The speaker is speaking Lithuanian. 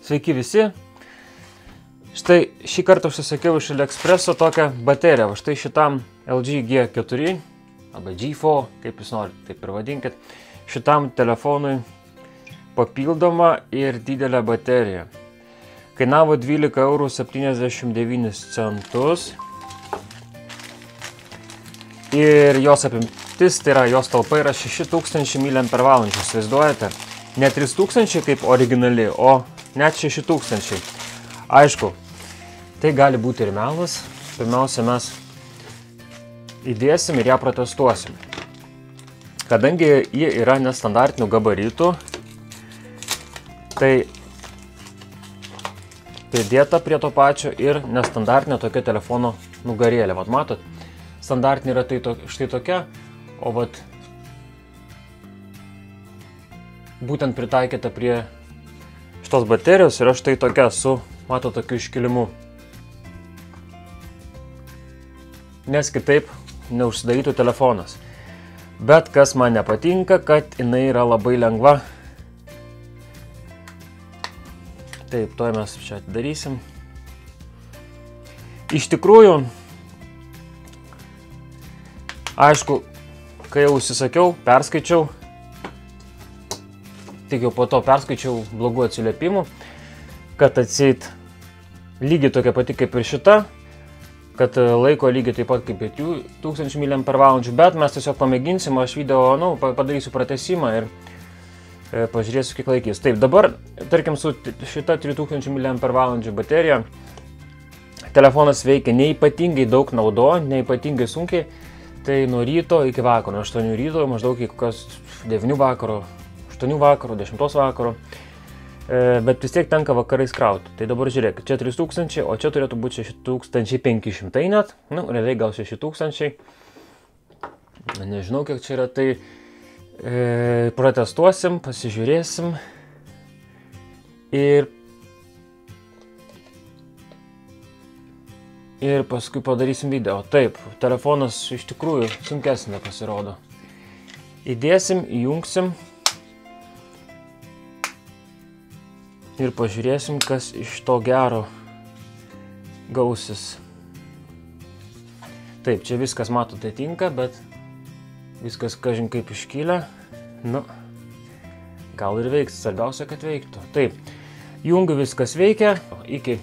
Sveiki visi. Štai šį kartą užsisakiau iš AliExpresso tokią bateriją. Štai šitam LG G4 arba G4, kaip jūs norite, taip ir vadinkit. Šitam telefonui papildoma ir didelė baterija. Kainavo 12,79 €. Ir jos apimtis, tai yra jos talpa yra 6000 mAh. Įsivaizduojate? Ne 3000 kaip originali, o net 6000. Aišku, tai gali būti ir melas. Pirmiausia, mes įdėsim ir ją protestuosim. Kadangi ji yra nestandartinių gabaritų, tai pridėta prie to pačio ir nestandartinė tokia telefono nugarėlė. Vat matot, standartinė yra tai štai tokia, o vat būtent pritaikyta prie šitos baterijos yra štai tokia su, matot, tokiu iškilimu. Nes kitaip neužsidarytų telefonas. Bet kas man nepatinka, kad jinai yra labai lengva. Taip, to mes čia atidarysim. Iš tikrųjų, aišku, kai jau užsisakiau, perskaičiau, tik jau po to perskaičiau blogų atsiliepimų, kad atseit lygiai tokia pati kaip ir šita, kad laiko lygiai taip pat kaip ir 1000 mAh, bet mes tiesiog pamėginsim, aš video, padarysiu pratesimą ir pažiūrėsiu, kiek laikys. Taip, dabar, tarkim, su šita 3000 mAh baterija, telefonas veikia neypatingai daug naudo, neypatingai sunkiai, tai nuo ryto iki vakaro, 8 ryto, maždaug iki kokios 9 vakaro, 8 vakaro, 10 vakaro, bet vis tiek tenka vakarais krauti. Tai dabar žiūrėk, čia 3000, o čia turėtų būti 6500 net, realiai gal 6000, nežinau kiek čia yra, tai protestuosim, pasižiūrėsim ir paskui padarysim video. Taip, telefonas iš tikrųjų sunkesnė pasirodo. Įdėsim, įjungsim ir pažiūrėsim, kas iš to gero gausis. Taip, čia viskas, matote, tinka, bet viskas, kažin kaip iškylę, gal ir veiks, svarbiausia, kad veiktų. Taip, jungiu, viskas veikia, iki